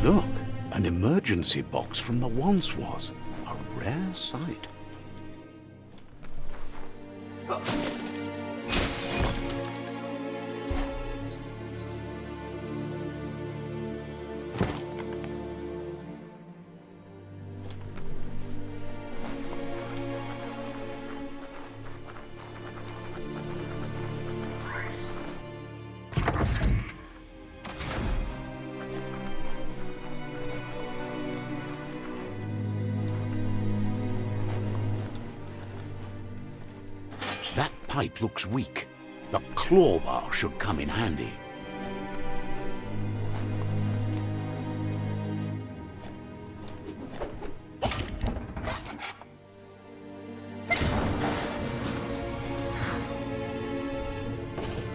Look, an emergency box from the once was. A rare sight. That pipe looks weak. The claw bar should come in handy.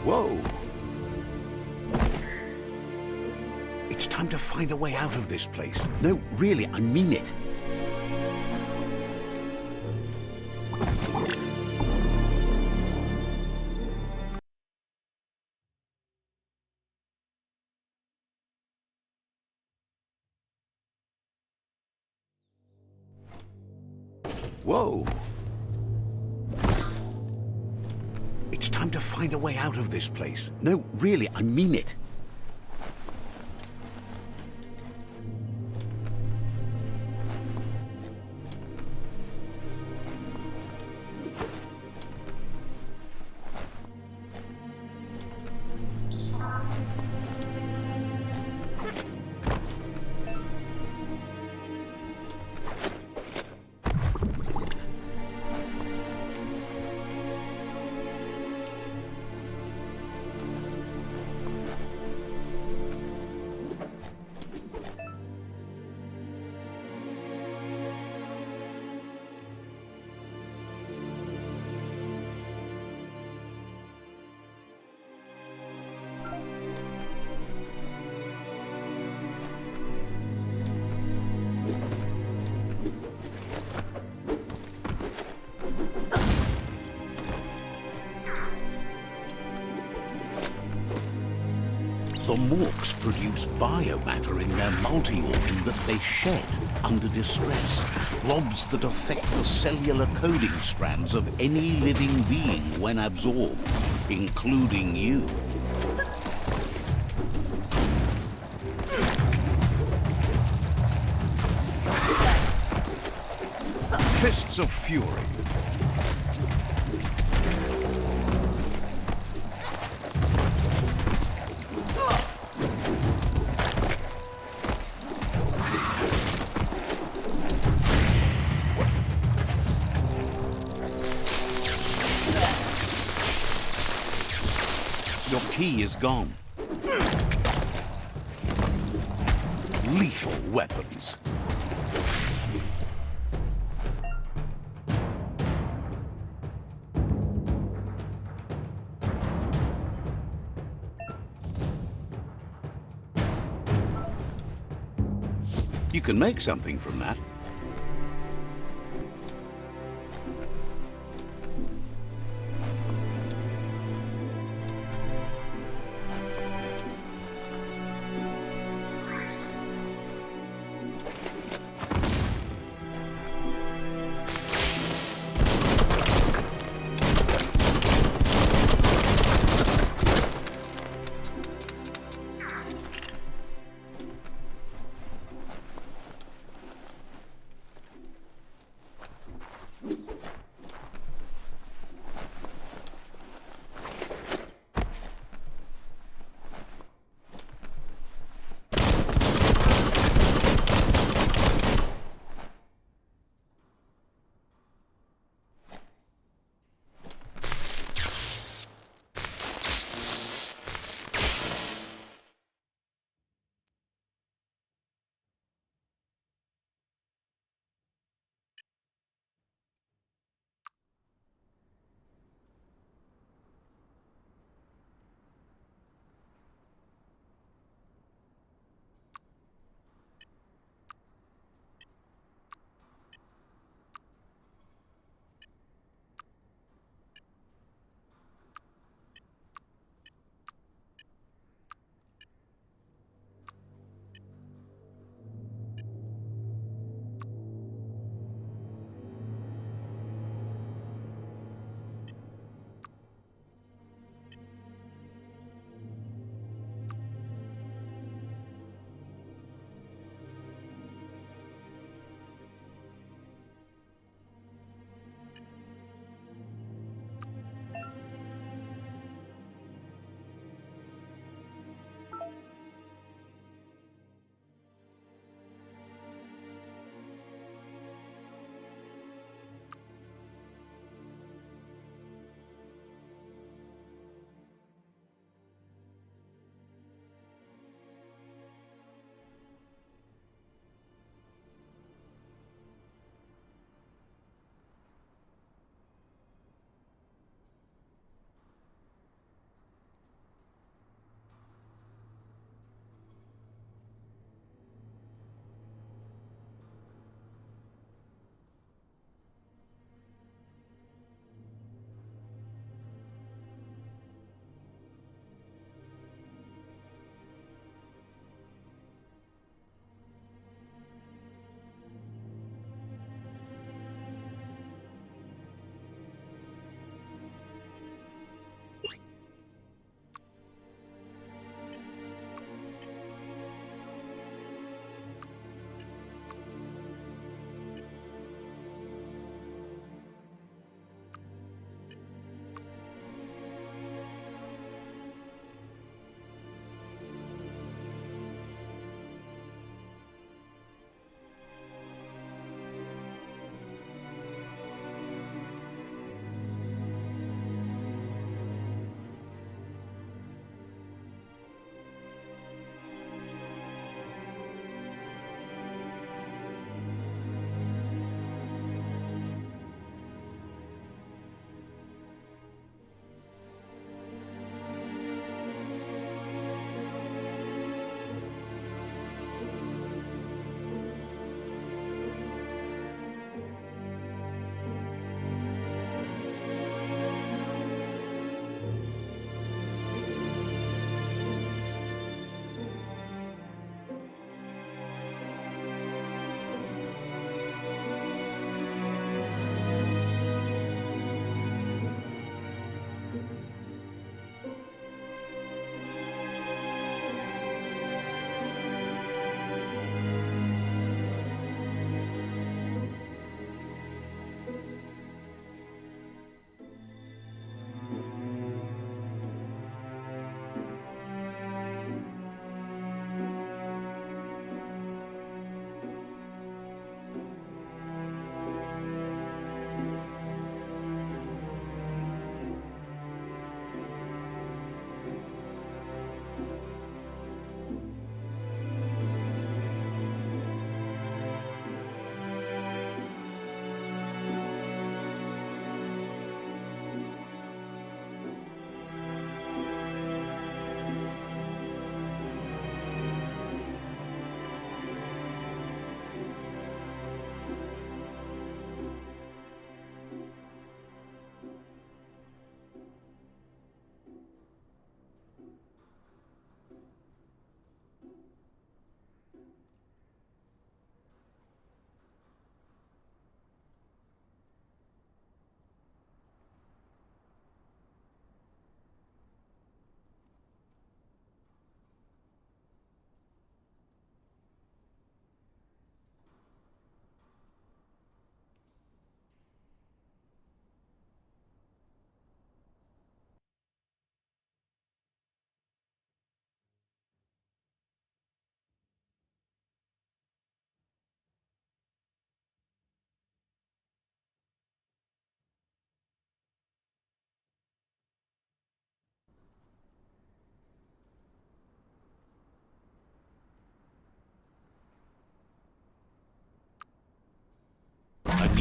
Whoa! It's time to find a way out of this place. No, really, I mean it. Whoa! It's time to find a way out of this place. No, really, I mean it. The morks produce biomatter in their multi-organ that they shed under distress. Blobs that affect the cellular coding strands of any living being when absorbed, including you. Fists of Fury. Your key is gone. Lethal weapons. You can make something from that.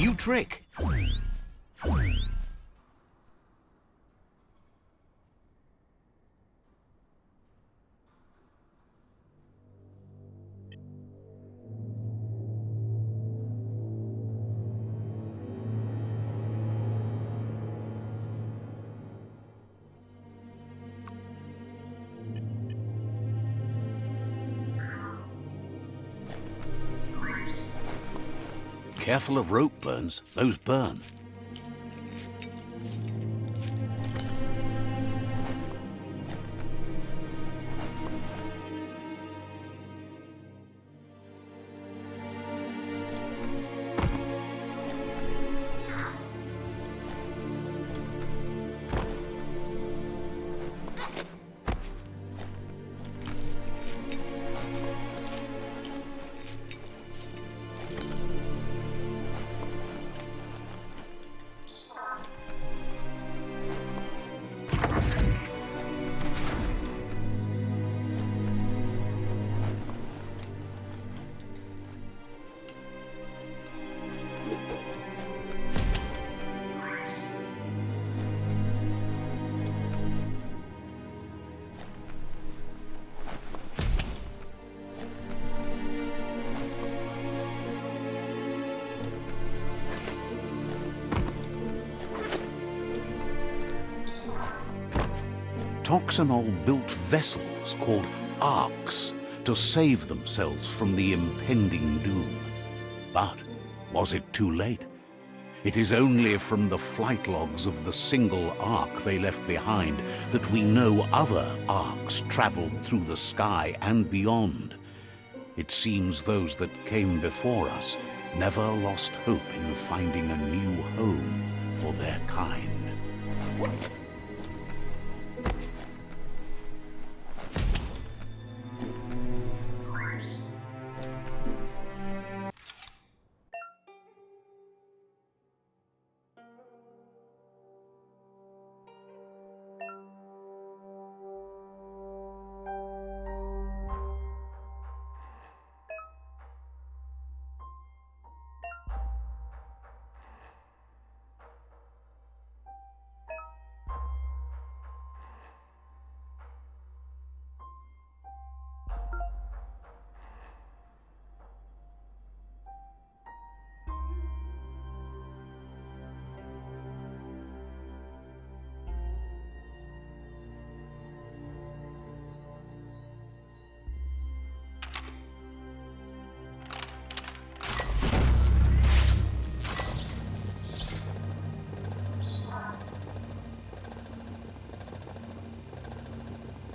New trick. Careful of rope burns. Those burn. Toxanol built vessels called arks to save themselves from the impending doom. But was it too late? It is only from the flight logs of the single ark they left behind that we know other arks traveled through the sky and beyond. It seems those that came before us never lost hope in finding a new home for their kind.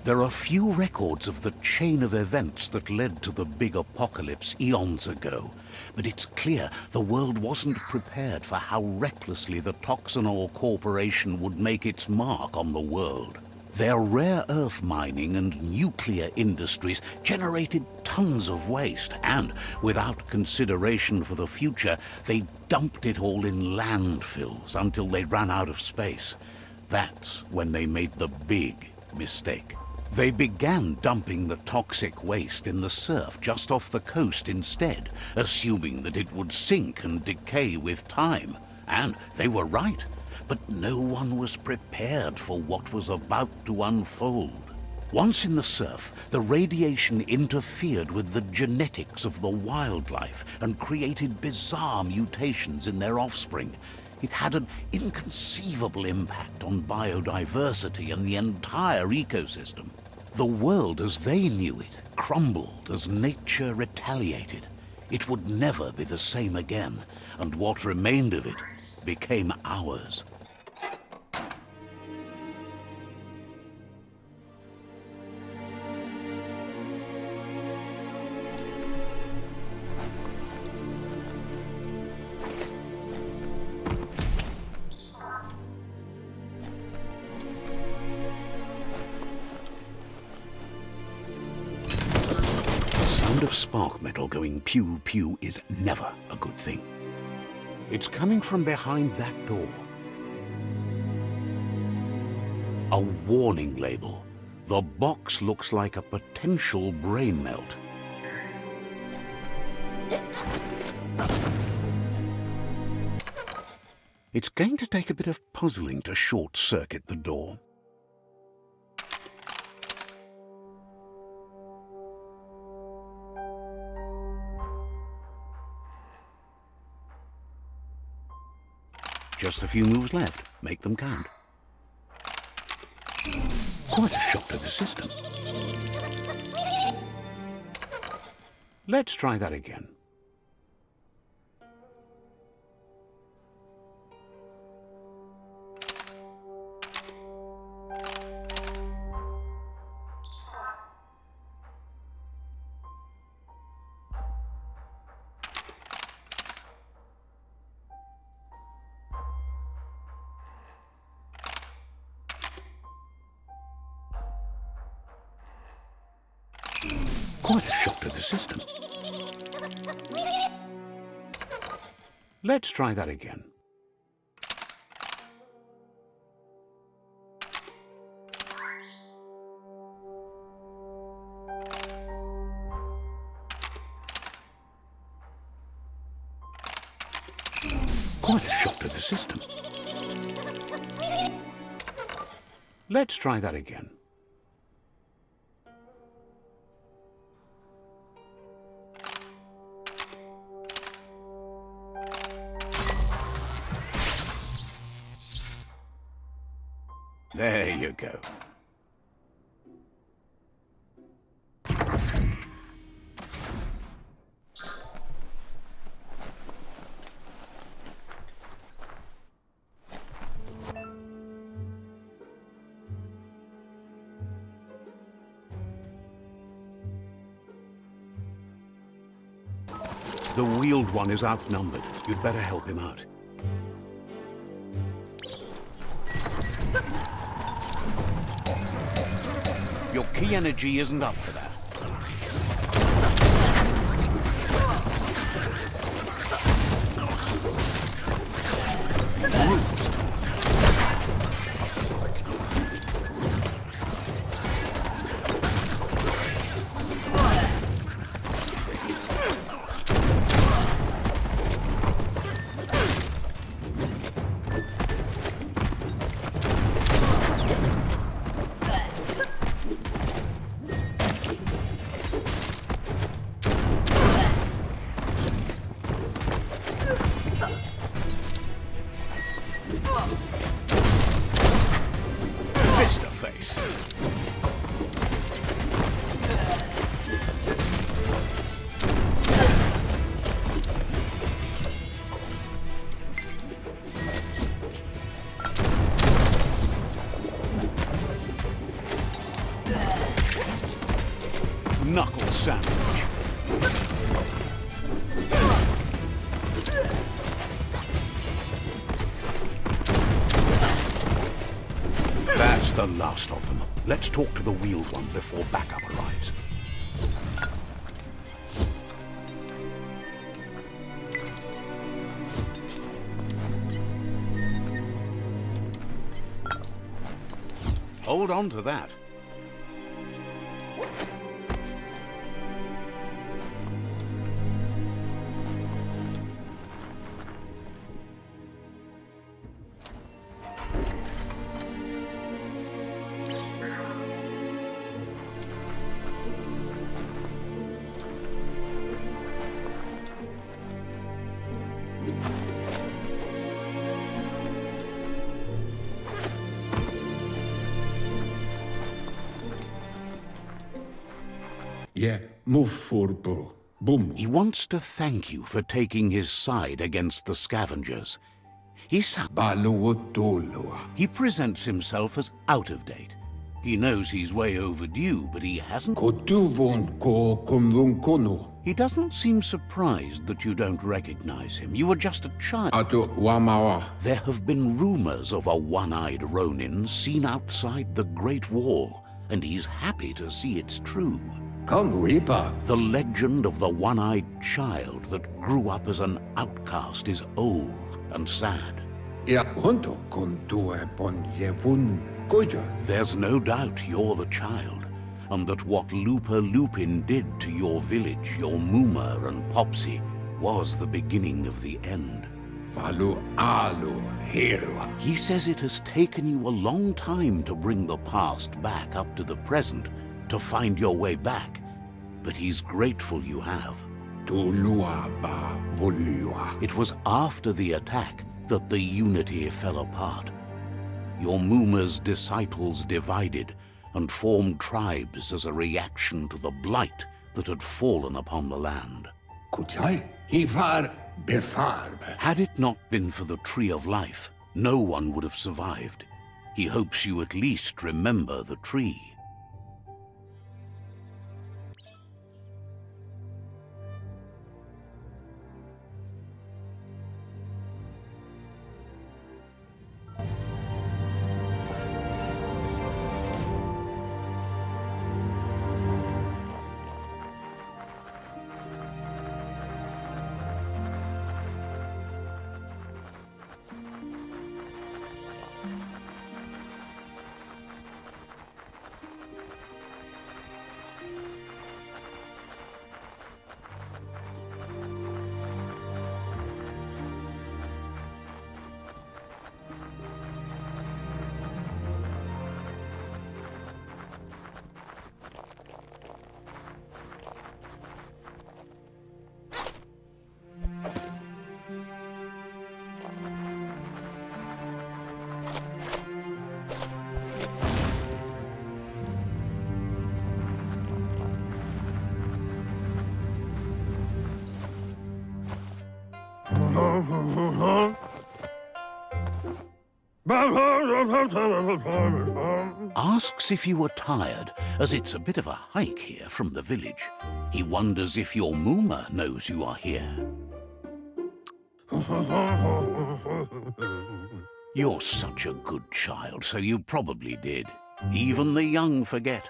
There are few records of the chain of events that led to the big apocalypse eons ago, but it's clear the world wasn't prepared for how recklessly the Toxanol Corporation would make its mark on the world. Their rare earth mining and nuclear industries generated tons of waste, and without consideration for the future, they dumped it all in landfills until they ran out of space. That's when they made the big mistake. They began dumping the toxic waste in the surf just off the coast instead, assuming that it would sink and decay with time. And they were right, but no one was prepared for what was about to unfold. Once in the surf, the radiation interfered with the genetics of the wildlife and created bizarre mutations in their offspring. It had an inconceivable impact on biodiversity and the entire ecosystem. The world as they knew it crumbled as nature retaliated. It would never be the same again, and what remained of it became ours. The sound of spark metal going pew-pew is never a good thing. It's coming from behind that door. A warning label. The box looks like a potential brain melt. It's going to take a bit of puzzling to short-circuit the door. Just a few moves left. Make them count. Quite a shock to the system. Let's try that again. Quite a shock to the system. Let's try that again. Quite a shock to the system. Let's try that again. There you go. The wheeled one is outnumbered. You'd better help him out. Your key energy isn't up for that. Knuckle sandwich. That's the last of them. Let's talk to the wheeled one before backup arrives. Hold on to that. Yeah, move furbo. Boom. He wants to thank you for taking his side against the scavengers. He presents himself as out of date. He knows he's way overdue, but he hasn't... He doesn't seem surprised that you don't recognize him. You were just a child. There have been rumors of a one-eyed Ronin seen outside the Great Wall, and he's happy to see it's true. The legend of the one-eyed child that grew up as an outcast is old and sad. There's no doubt you're the child, and that what Looper Lupin did to your village, your Muma and Popsy, was the beginning of the end. Valu alu hero. He says it has taken you a long time to bring the past back up to the present, to find your way back. But he's grateful you have. Tulua ba vulua. It was after the attack that the unity fell apart. Your Muma's disciples divided and formed tribes as a reaction to the blight that had fallen upon the land. Kujai hifar befarb. Had it not been for the Tree of Life, no one would have survived. He hopes you at least remember the tree. Asks if you were tired, as it's a bit of a hike here from the village. He wonders if your Muma knows you are here. You're such a good child, so you probably did. Even the young forget.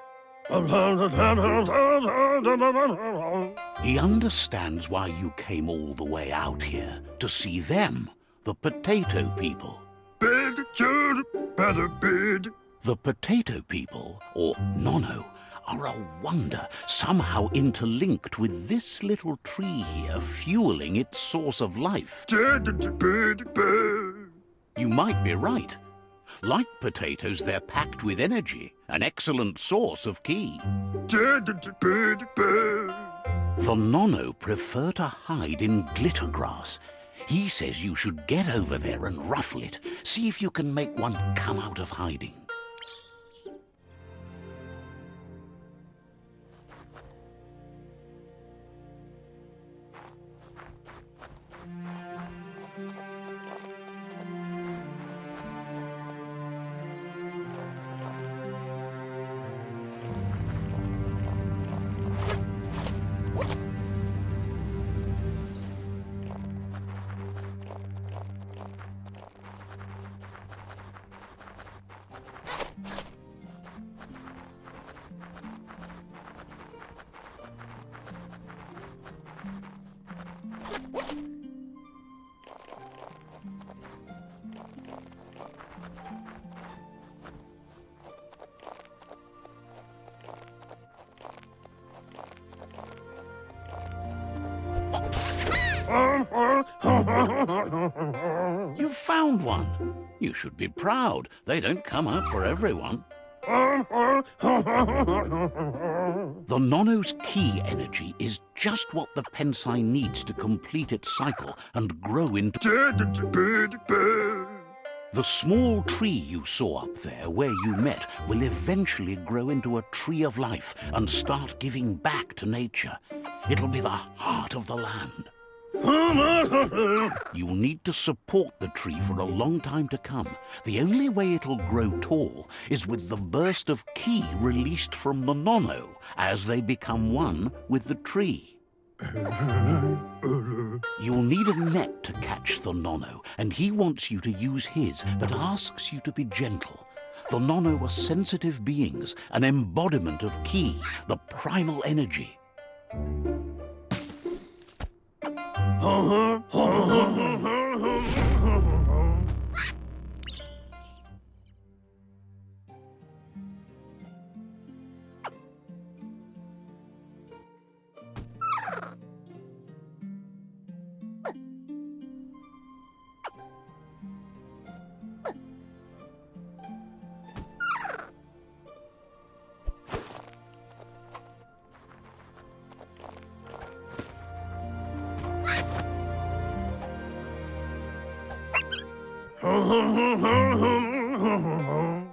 He understands why you came all the way out here, to see them, the potato people. The potato people, or Nono, are a wonder, somehow interlinked with this little tree here, fueling its source of life. You might be right. Like potatoes, they're packed with energy, an excellent source of ki. The Nono prefer to hide in glitter grass. He says you should get over there and ruffle it. See if you can make one come out of hiding. You found one. You should be proud. They don't come out for everyone. The Nono's ki energy is just what the Pensai needs to complete its cycle and grow into... The small tree you saw up there where you met will eventually grow into a tree of life and start giving back to nature. It'll be the heart of the land. You'll need to support the tree for a long time to come. The only way it'll grow tall is with the burst of ki released from the Nono as they become one with the tree. You'll need a net to catch the Nono, and he wants you to use his, but asks you to be gentle. The Nono are sensitive beings, an embodiment of ki, the primal energy.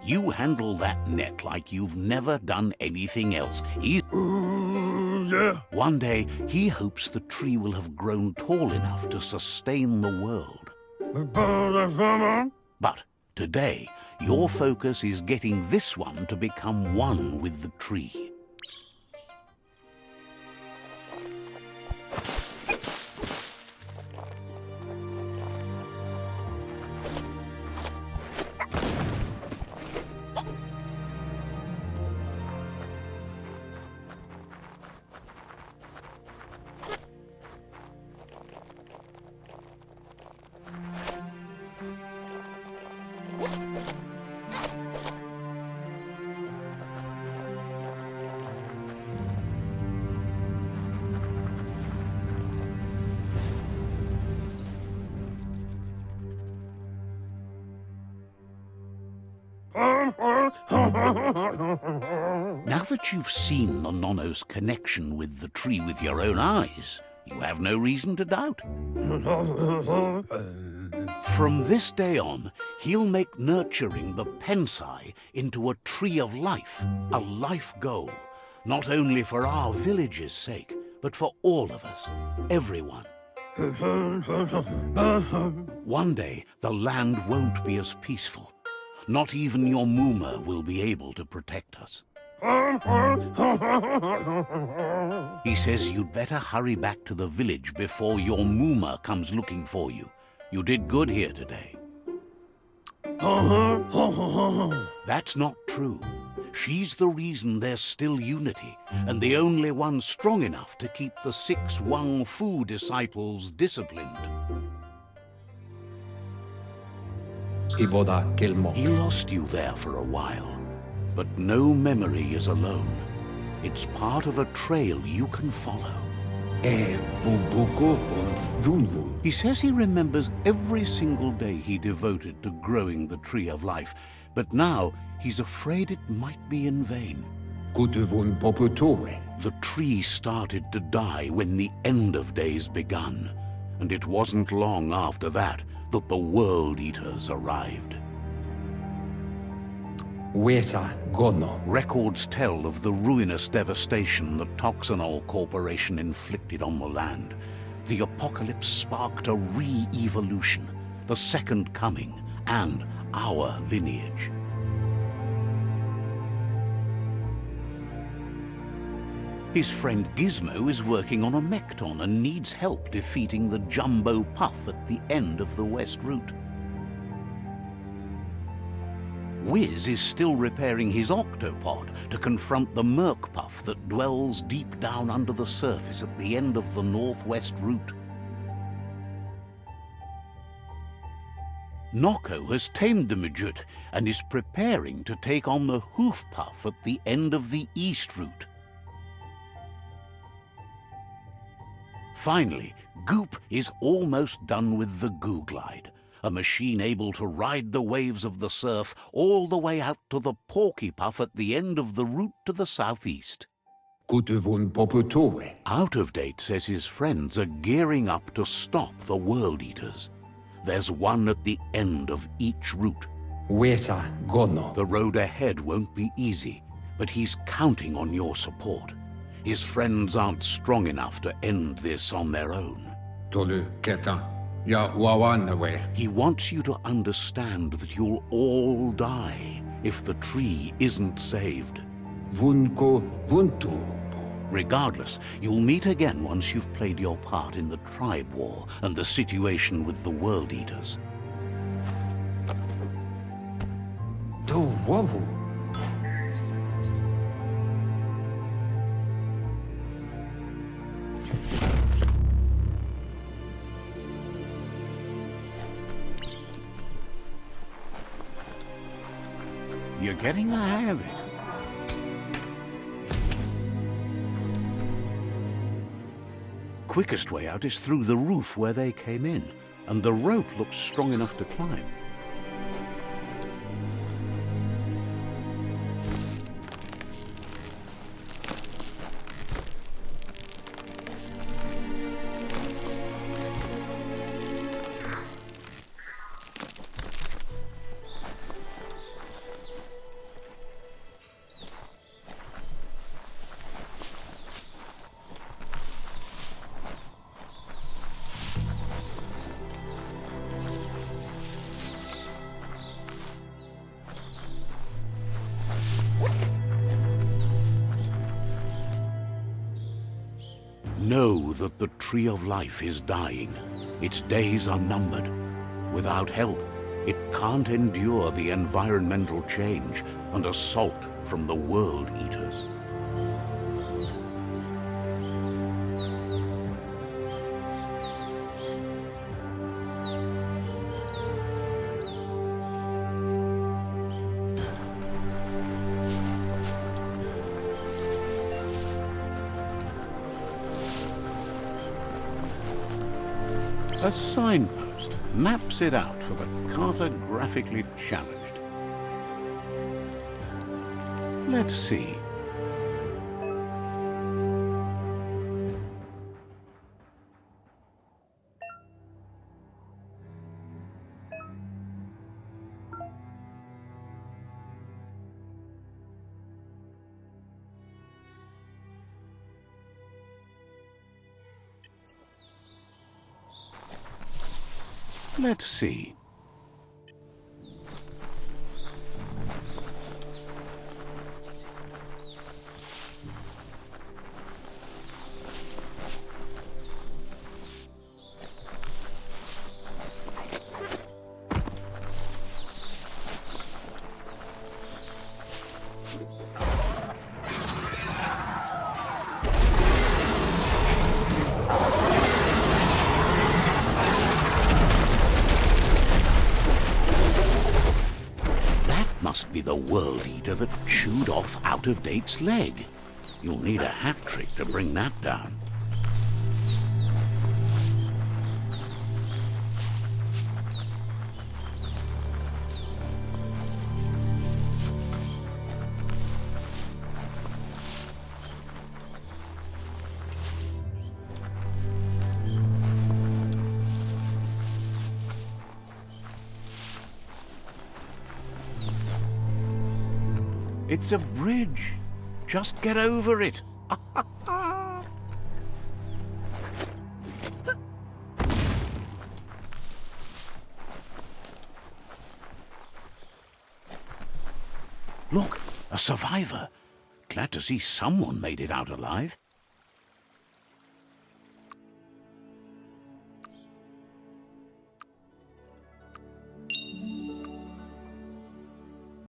You handle that net like you've never done anything else. Yeah. One day, he hopes the tree will have grown tall enough to sustain the world. But today, your focus is getting this one to become one with the tree. Now that you've seen the Nono's connection with the tree with your own eyes, you have no reason to doubt. From this day on, he'll make nurturing the Pensai into a tree of life, a life goal, not only for our village's sake, but for all of us, everyone. One day, the land won't be as peaceful. Not even your Muma will be able to protect us. He says you'd better hurry back to the village before your Muma comes looking for you. You did good here today. That's not true. She's the reason there's still unity, and the only one strong enough to keep the 6 Wang Fu disciples disciplined. He lost you there for a while, but no memory is alone. It's part of a trail you can follow. He says he remembers every single day he devoted to growing the Tree of Life, but now he's afraid it might be in vain. The tree started to die when the end of days begun, and it wasn't long after that that the World Eaters arrived. Records tell of the ruinous devastation the Toxanol Corporation inflicted on the land. The apocalypse sparked a re-evolution, the second coming, and our lineage. His friend Gizmo is working on a Mekton and needs help defeating the Jumbo Puff at the end of the West Route. Wiz is still repairing his octopod to confront the Merc Puff that dwells deep down under the surface at the end of the Northwest Route. Noko has tamed the Midget and is preparing to take on the Hoof Puff at the end of the East Route. Finally, Goop is almost done with the Googlide, a machine able to ride the waves of the surf all the way out to the Porky Puff at the end of the route to the southeast. Out of Date says his friends are gearing up to stop the World Eaters. There's one at the end of each route. The road ahead won't be easy, but he's counting on your support. His friends aren't strong enough to end this on their own. He wants you to understand that you'll all die if the tree isn't saved. Regardless, you'll meet again once you've played your part in the tribe war and the situation with the World Eaters. You're getting the hang of it. Quickest way out is through the roof where they came in, and the rope looks strong enough to climb. that the Tree of Life is dying. Its days are numbered. Without help, it can't endure the environmental change and assault from the World Eaters. A signpost maps it out for the cartographically challenged. Let's see. Let's see. Must be the World Eater that chewed off Out-of-Date's leg. You'll need a hat trick to bring that down. It's a bridge. Just get over it. Look, a survivor. Glad to see someone made it out alive.